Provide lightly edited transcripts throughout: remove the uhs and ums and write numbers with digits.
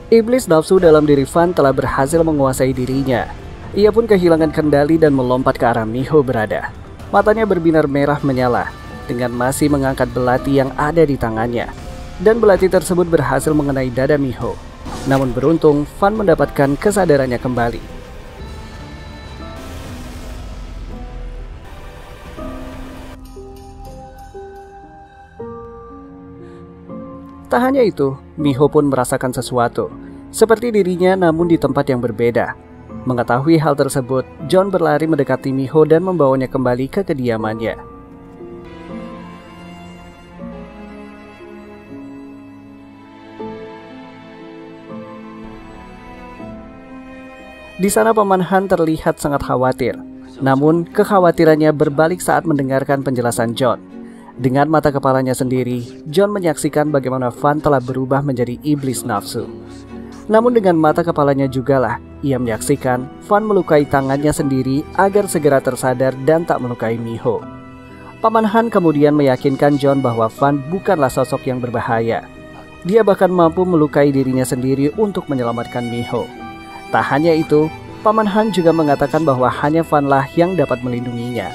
Iblis nafsu dalam diri Van telah berhasil menguasai dirinya. Ia pun kehilangan kendali dan melompat ke arah Miho berada. Matanya berbinar merah menyala dengan masih mengangkat belati yang ada di tangannya. Dan belati tersebut berhasil mengenai dada Miho. Namun beruntung Van mendapatkan kesadarannya kembali. Tak hanya itu, Miho pun merasakan sesuatu, seperti dirinya namun di tempat yang berbeda. Mengetahui hal tersebut, John berlari mendekati Miho dan membawanya kembali ke kediamannya. Di sana Paman Han terlihat sangat khawatir, namun kekhawatirannya berbalik saat mendengarkan penjelasan John. Dengan mata kepalanya sendiri, John menyaksikan bagaimana Van telah berubah menjadi iblis nafsu. Namun dengan mata kepalanya jugalah, ia menyaksikan Van melukai tangannya sendiri agar segera tersadar dan tak melukai Miho. Paman Han kemudian meyakinkan John bahwa Van bukanlah sosok yang berbahaya. Dia bahkan mampu melukai dirinya sendiri untuk menyelamatkan Miho. Tak hanya itu, Paman Han juga mengatakan bahwa hanya Van lah yang dapat melindunginya.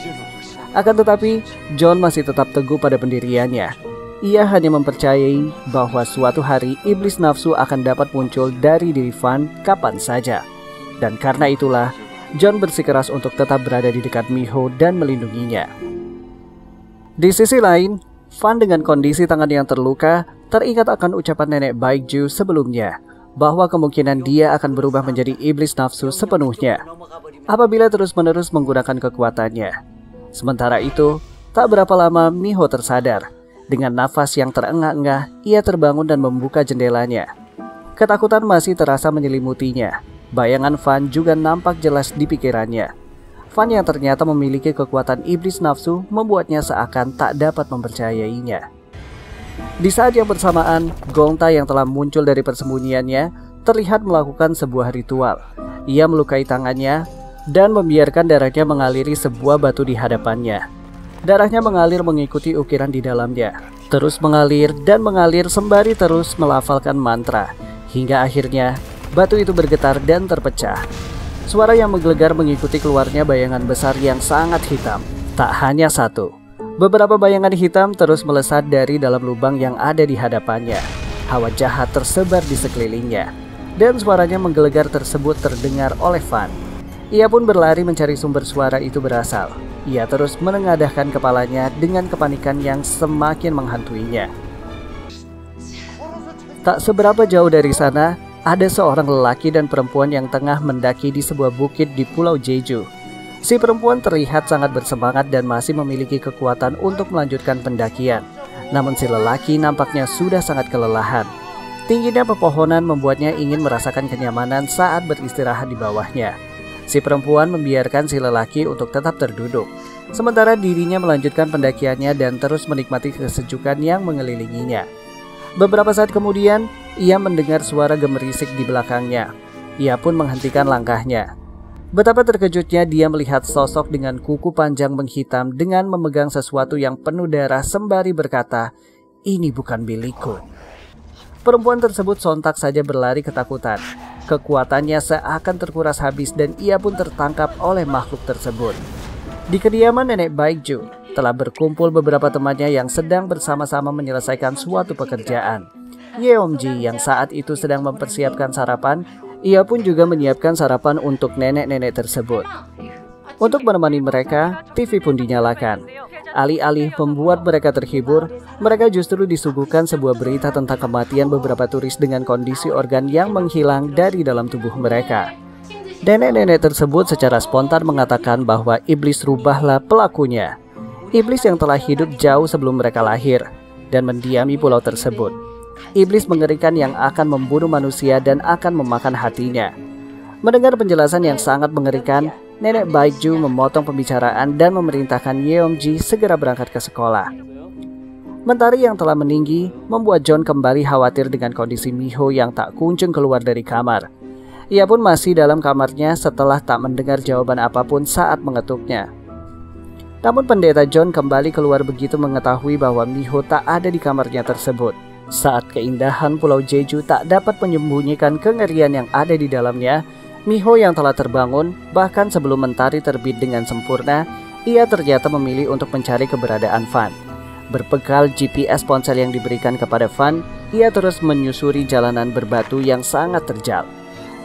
Akan tetapi, John masih tetap teguh pada pendiriannya. Ia hanya mempercayai bahwa suatu hari iblis nafsu akan dapat muncul dari diri Van kapan saja. Dan karena itulah, John bersikeras untuk tetap berada di dekat Miho dan melindunginya. Di sisi lain, Van dengan kondisi tangan yang terluka teringat akan ucapan nenek Baekju sebelumnya, bahwa kemungkinan dia akan berubah menjadi iblis nafsu sepenuhnya apabila terus-menerus menggunakan kekuatannya. Sementara itu, tak berapa lama Miho tersadar. Dengan nafas yang terengah-engah, ia terbangun dan membuka jendelanya. Ketakutan masih terasa menyelimutinya. Bayangan Van juga nampak jelas di pikirannya. Van yang ternyata memiliki kekuatan iblis nafsu membuatnya seakan tak dapat mempercayainya. Di saat yang bersamaan, Gongta yang telah muncul dari persembunyiannya terlihat melakukan sebuah ritual. Ia melukai tangannya dan membiarkan darahnya mengaliri sebuah batu di hadapannya. Darahnya mengalir mengikuti ukiran di dalamnya, terus mengalir dan mengalir sembari terus melafalkan mantra, hingga akhirnya batu itu bergetar dan terpecah. Suara yang menggelegar mengikuti keluarnya bayangan besar yang sangat hitam. Tak hanya satu, beberapa bayangan hitam terus melesat dari dalam lubang yang ada di hadapannya. Hawa jahat tersebar di sekelilingnya, dan suaranya menggelegar tersebut terdengar oleh Van. Ia pun berlari mencari sumber suara itu berasal. Ia terus menengadahkan kepalanya dengan kepanikan yang semakin menghantuinya. Tak seberapa jauh dari sana, ada seorang lelaki dan perempuan yang tengah mendaki di sebuah bukit di Pulau Jeju. Si perempuan terlihat sangat bersemangat dan masih memiliki kekuatan untuk melanjutkan pendakian. Namun si lelaki nampaknya sudah sangat kelelahan. Tingginya pepohonan membuatnya ingin merasakan kenyamanan saat beristirahat di bawahnya. Si perempuan membiarkan si lelaki untuk tetap terduduk, sementara dirinya melanjutkan pendakiannya dan terus menikmati kesejukan yang mengelilinginya. Beberapa saat kemudian, ia mendengar suara gemerisik di belakangnya. Ia pun menghentikan langkahnya. Betapa terkejutnya dia melihat sosok dengan kuku panjang menghitam dengan memegang sesuatu yang penuh darah sembari berkata, "Ini bukan milikku." Perempuan tersebut sontak saja berlari ketakutan. Kekuatannya seakan terkuras habis dan ia pun tertangkap oleh makhluk tersebut. Di kediaman nenek Baekju telah berkumpul beberapa temannya yang sedang bersama-sama menyelesaikan suatu pekerjaan. Yeomji yang saat itu sedang mempersiapkan sarapan, ia pun juga menyiapkan sarapan untuk nenek-nenek tersebut. Untuk menemani mereka, TV pun dinyalakan. Alih-alih membuat mereka terhibur, mereka justru disuguhkan sebuah berita tentang kematian beberapa turis dengan kondisi organ yang menghilang dari dalam tubuh mereka. Nenek-nenek tersebut secara spontan mengatakan bahwa iblis rubahlah pelakunya. Iblis yang telah hidup jauh sebelum mereka lahir dan mendiami pulau tersebut. Iblis mengerikan yang akan membunuh manusia dan akan memakan hatinya. Mendengar penjelasan yang sangat mengerikan, nenek Baekju memotong pembicaraan dan memerintahkan Yeomji segera berangkat ke sekolah. Mentari yang telah meninggi membuat John kembali khawatir dengan kondisi Miho yang tak kunjung keluar dari kamar. Ia pun masih dalam kamarnya setelah tak mendengar jawaban apapun saat mengetuknya. Namun pendeta John kembali keluar begitu mengetahui bahwa Miho tak ada di kamarnya tersebut. Saat keindahan Pulau Jeju tak dapat menyembunyikan kengerian yang ada di dalamnya, Miho yang telah terbangun, bahkan sebelum mentari terbit dengan sempurna, ia ternyata memilih untuk mencari keberadaan Fan. Berbekal GPS ponsel yang diberikan kepada Fan, ia terus menyusuri jalanan berbatu yang sangat terjal.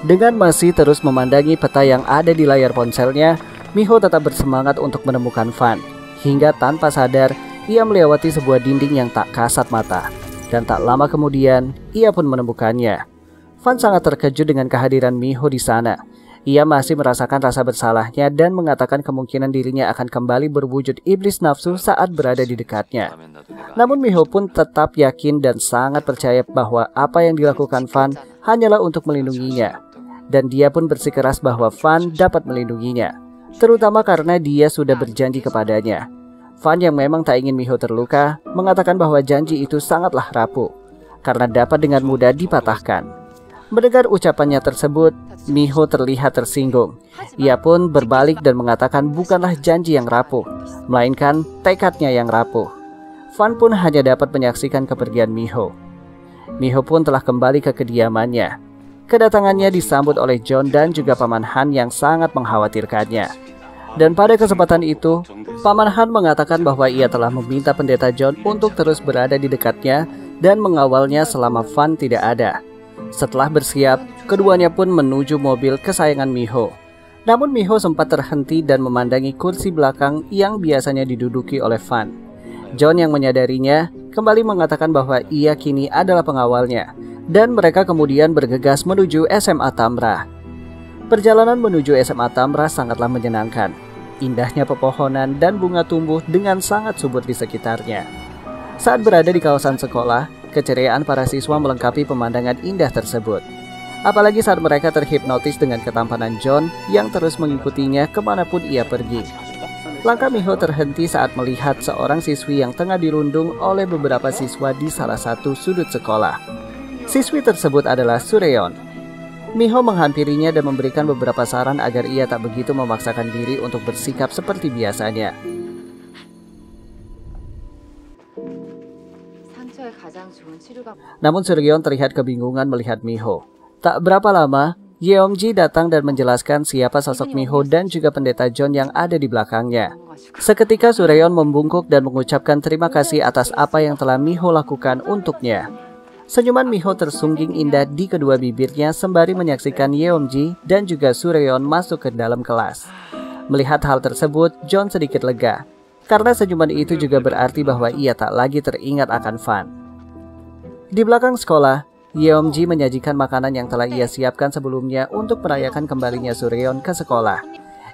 Dengan masih terus memandangi peta yang ada di layar ponselnya, Miho tetap bersemangat untuk menemukan Fan. Hingga tanpa sadar, ia melewati sebuah dinding yang tak kasat mata. Dan tak lama kemudian, ia pun menemukannya. Fan sangat terkejut dengan kehadiran Miho di sana. Ia masih merasakan rasa bersalahnya dan mengatakan kemungkinan dirinya akan kembali berwujud iblis nafsu saat berada di dekatnya. Namun Miho pun tetap yakin dan sangat percaya bahwa apa yang dilakukan Fan hanyalah untuk melindunginya. Dan dia pun bersikeras bahwa Fan dapat melindunginya, terutama karena dia sudah berjanji kepadanya. Fan yang memang tak ingin Miho terluka, mengatakan bahwa janji itu sangatlah rapuh, karena dapat dengan mudah dipatahkan. Mendengar ucapannya tersebut, Miho terlihat tersinggung. Ia pun berbalik dan mengatakan bukanlah janji yang rapuh, melainkan tekadnya yang rapuh. Fan pun hanya dapat menyaksikan kepergian Miho. Miho pun telah kembali ke kediamannya. Kedatangannya disambut oleh John dan juga Paman Han yang sangat mengkhawatirkannya. Dan pada kesempatan itu, Paman Han mengatakan bahwa ia telah meminta Pendeta John untuk terus berada di dekatnya dan mengawalnya selama Fan tidak ada. Setelah bersiap, keduanya pun menuju mobil kesayangan Miho. Namun Miho sempat terhenti dan memandangi kursi belakang yang biasanya diduduki oleh Fan. John yang menyadarinya kembali mengatakan bahwa ia kini adalah pengawalnya, dan mereka kemudian bergegas menuju SMA Tamra. Perjalanan menuju SMA Tamra sangatlah menyenangkan. Indahnya pepohonan dan bunga tumbuh dengan sangat subur di sekitarnya. Saat berada di kawasan sekolah, keceriaan para siswa melengkapi pemandangan indah tersebut. Apalagi saat mereka terhipnotis dengan ketampanan John yang terus mengikutinya kemanapun ia pergi. Langkah Miho terhenti saat melihat seorang siswi yang tengah dirundung oleh beberapa siswa di salah satu sudut sekolah. Siswi tersebut adalah Sureon. Miho menghampirinya dan memberikan beberapa saran agar ia tak begitu memaksakan diri untuk bersikap seperti biasanya. Namun Sureon terlihat kebingungan melihat Miho. Tak berapa lama, Yeomji datang dan menjelaskan siapa sosok Miho dan juga Pendeta John yang ada di belakangnya. Seketika Sureon membungkuk dan mengucapkan terima kasih atas apa yang telah Miho lakukan untuknya. Senyuman Miho tersungging indah di kedua bibirnya sembari menyaksikan Yeomji dan juga Sureon masuk ke dalam kelas. Melihat hal tersebut, John sedikit lega, karena senyuman itu juga berarti bahwa ia tak lagi teringat akan Fan. Di belakang sekolah, Yeomji menyajikan makanan yang telah ia siapkan sebelumnya untuk merayakan kembalinya Sureon ke sekolah.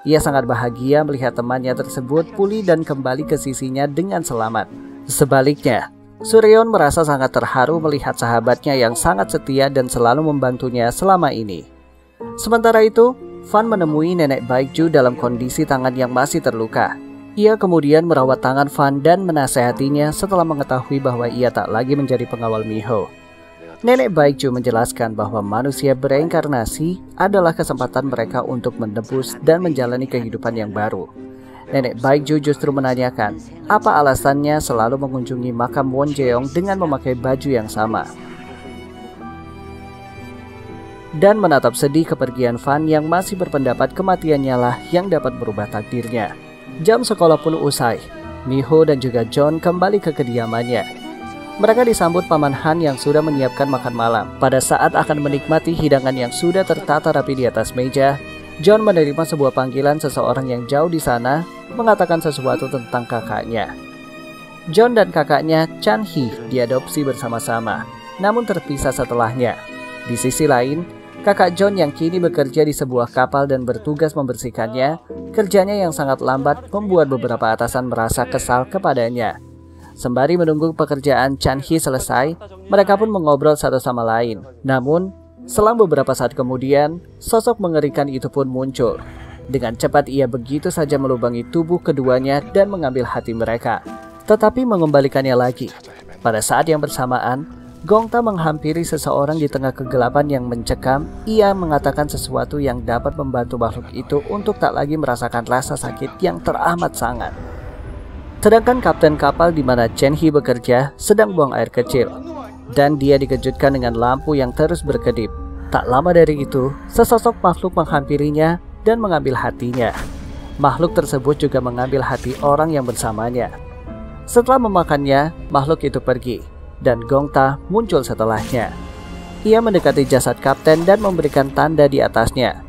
Ia sangat bahagia melihat temannya tersebut pulih dan kembali ke sisinya dengan selamat. Sebaliknya, Sureon merasa sangat terharu melihat sahabatnya yang sangat setia dan selalu membantunya selama ini. Sementara itu, Fan menemui nenek Baekju dalam kondisi tangan yang masih terluka. Ia kemudian merawat tangan Fan dan menasehatinya setelah mengetahui bahwa ia tak lagi menjadi pengawal Miho. Nenek Baekju menjelaskan bahwa manusia bereinkarnasi adalah kesempatan mereka untuk menebus dan menjalani kehidupan yang baru. Nenek Baekju justru menanyakan, apa alasannya selalu mengunjungi makam Won Jeong dengan memakai baju yang sama. Dan menatap sedih kepergian Fan yang masih berpendapat kematiannya lah yang dapat berubah takdirnya. Jam sekolah pun usai. Miho dan juga John kembali ke kediamannya. Mereka disambut Paman Han yang sudah menyiapkan makan malam. Pada saat akan menikmati hidangan yang sudah tertata rapi di atas meja, John menerima sebuah panggilan seseorang yang jauh di sana mengatakan sesuatu tentang kakaknya. John dan kakaknya Chan Hee diadopsi bersama-sama, namun terpisah setelahnya. Di sisi lain, kakak John yang kini bekerja di sebuah kapal dan bertugas membersihkannya, kerjanya yang sangat lambat membuat beberapa atasan merasa kesal kepadanya. Sembari menunggu pekerjaan Chan Hee selesai, mereka pun mengobrol satu sama lain. Namun, selang beberapa saat kemudian, sosok mengerikan itu pun muncul. Dengan cepat ia begitu saja melubangi tubuh keduanya dan mengambil hati mereka, tetapi mengembalikannya lagi. Pada saat yang bersamaan, Gongta menghampiri seseorang di tengah kegelapan yang mencekam. Ia mengatakan sesuatu yang dapat membantu makhluk itu untuk tak lagi merasakan rasa sakit yang teramat sangat. Sedangkan kapten kapal di mana Chen Hee bekerja sedang buang air kecil. dan dia dikejutkan dengan lampu yang terus berkedip. Tak lama dari itu, sesosok makhluk menghampirinya dan mengambil hatinya. Makhluk tersebut juga mengambil hati orang yang bersamanya. Setelah memakannya, makhluk itu pergi, dan Gongta muncul setelahnya. Ia mendekati jasad kapten dan memberikan tanda di atasnya.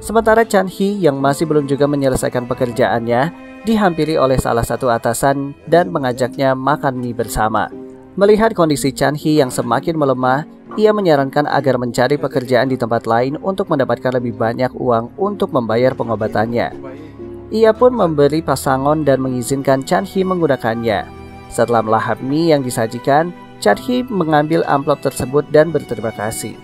Sementara Chan Hee yang masih belum juga menyelesaikan pekerjaannya, dihampiri oleh salah satu atasan dan mengajaknya makan mie bersama. Melihat kondisi Chan Hee yang semakin melemah, ia menyarankan agar mencari pekerjaan di tempat lain untuk mendapatkan lebih banyak uang untuk membayar pengobatannya. Ia pun memberi pasangon dan mengizinkan Chan Hee menggunakannya. Setelah melahap mie yang disajikan, Chan Hee mengambil amplop tersebut dan berterima kasih.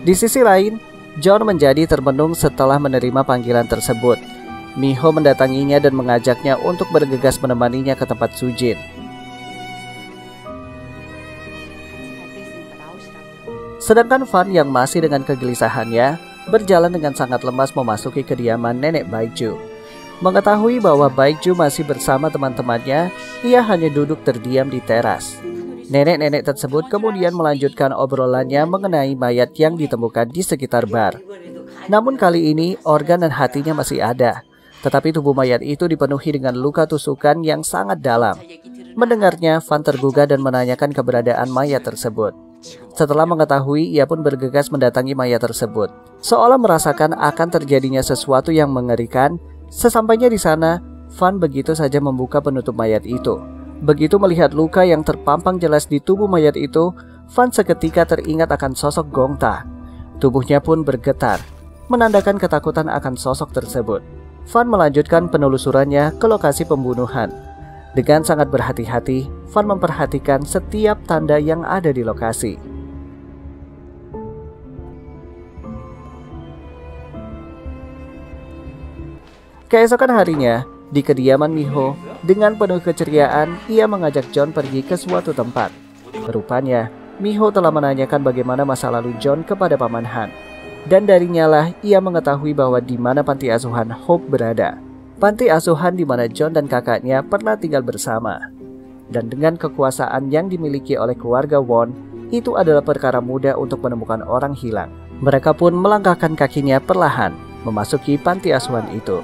Di sisi lain, John menjadi termenung setelah menerima panggilan tersebut. Miho mendatanginya dan mengajaknya untuk bergegas menemaninya ke tempat Sujin. Sedangkan Fan yang masih dengan kegelisahannya berjalan dengan sangat lemas memasuki kediaman nenek Baekju. Mengetahui bahwa Baekju masih bersama teman-temannya, ia hanya duduk terdiam di teras. Nenek-nenek tersebut kemudian melanjutkan obrolannya mengenai mayat yang ditemukan di sekitar bar. Namun kali ini organ dan hatinya masih ada, tetapi tubuh mayat itu dipenuhi dengan luka tusukan yang sangat dalam. Mendengarnya, Fan tergugah dan menanyakan keberadaan mayat tersebut. Setelah mengetahui, ia pun bergegas mendatangi mayat tersebut. Seolah merasakan akan terjadinya sesuatu yang mengerikan, sesampainya di sana, Fan begitu saja membuka penutup mayat itu. Begitu melihat luka yang terpampang jelas di tubuh mayat itu, Fan seketika teringat akan sosok Gongta. Tubuhnya pun bergetar, menandakan ketakutan akan sosok tersebut. Fan melanjutkan penelusurannya ke lokasi pembunuhan. Dengan sangat berhati-hati, Fan memperhatikan setiap tanda yang ada di lokasi. Keesokan harinya, di kediaman Miho, dengan penuh keceriaan, ia mengajak John pergi ke suatu tempat. Rupanya, Miho telah menanyakan bagaimana masa lalu John kepada Paman Han. Dan darinya lah ia mengetahui bahwa di mana panti asuhan Hope berada. Panti asuhan di mana John dan kakaknya pernah tinggal bersama. Dan dengan kekuasaan yang dimiliki oleh keluarga Won, itu adalah perkara mudah untuk menemukan orang hilang. Mereka pun melangkahkan kakinya perlahan memasuki panti asuhan itu.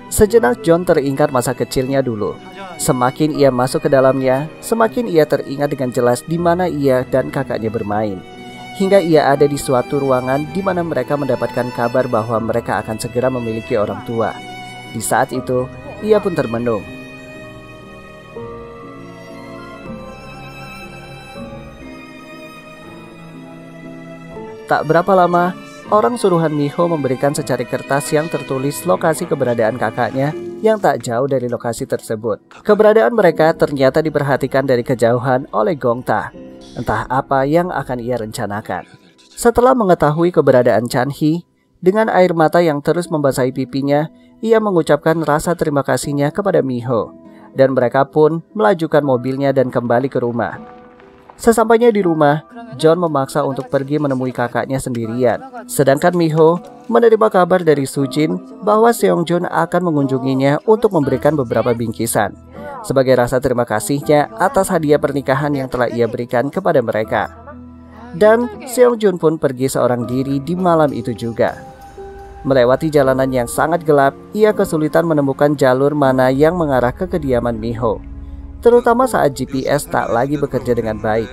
Sejenak John teringat masa kecilnya dulu. Semakin ia masuk ke dalamnya, semakin ia teringat dengan jelas di mana ia dan kakaknya bermain. Hingga ia ada di suatu ruangan di mana mereka mendapatkan kabar bahwa mereka akan segera memiliki orang tua. Di saat itu, ia pun termenung. Tak berapa lama, orang suruhan Miho memberikan secari kertas yang tertulis lokasi keberadaan kakaknya yang tak jauh dari lokasi tersebut. Keberadaan mereka ternyata diperhatikan dari kejauhan oleh Gongta. Entah apa yang akan ia rencanakan. Setelah mengetahui keberadaan Chan Hee, dengan air mata yang terus membasahi pipinya, ia mengucapkan rasa terima kasihnya kepada Miho. Dan mereka pun melajukan mobilnya dan kembali ke rumah. Sesampainya di rumah, John memaksa untuk pergi menemui kakaknya sendirian. Sedangkan Miho menerima kabar dari Sujin bahwa Seongjun akan mengunjunginya untuk memberikan beberapa bingkisan sebagai rasa terima kasihnya atas hadiah pernikahan yang telah ia berikan kepada mereka. Dan Seongjun pun pergi seorang diri di malam itu juga. Melewati jalanan yang sangat gelap, ia kesulitan menemukan jalur mana yang mengarah ke kediaman Miho, terutama saat GPS tak lagi bekerja dengan baik.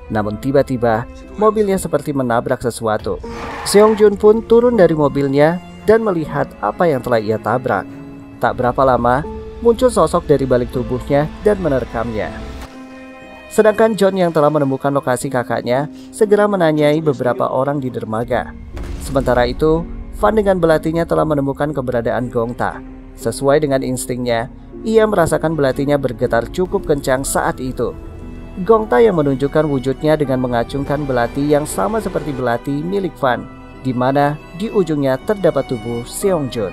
Namun tiba-tiba, mobilnya seperti menabrak sesuatu. Seongjun pun turun dari mobilnya dan melihat apa yang telah ia tabrak. Tak berapa lama, muncul sosok dari balik tubuhnya dan menerkamnya. Sedangkan John yang telah menemukan lokasi kakaknya segera menanyai beberapa orang di dermaga. Sementara itu, Fan dengan belatinya telah menemukan keberadaan Gongta. Sesuai dengan instingnya, ia merasakan belatinya bergetar cukup kencang saat itu. Gongta yang menunjukkan wujudnya dengan mengacungkan belati yang sama seperti belati milik Fan, di mana di ujungnya terdapat tubuh Seongjun.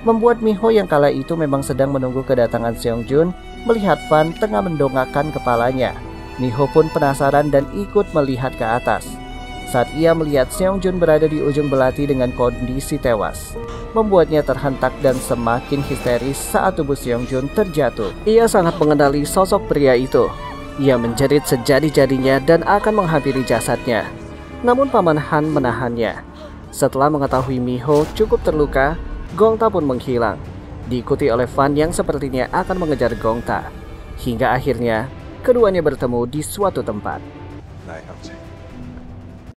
Membuat Miho yang kala itu memang sedang menunggu kedatangan Seongjun melihat Fan tengah mendongakkan kepalanya. Miho pun penasaran dan ikut melihat ke atas. Saat ia melihat Seongjun berada di ujung belati dengan kondisi tewas, membuatnya terhentak dan semakin histeris saat tubuh Seongjun terjatuh. Ia sangat mengenali sosok pria itu. Ia menjerit sejadi-jadinya dan akan menghampiri jasadnya. Namun Paman Han menahannya. Setelah mengetahui Miho cukup terluka, Gongta pun menghilang, diikuti oleh Fan yang sepertinya akan mengejar Gongta. Hingga akhirnya keduanya bertemu di suatu tempat.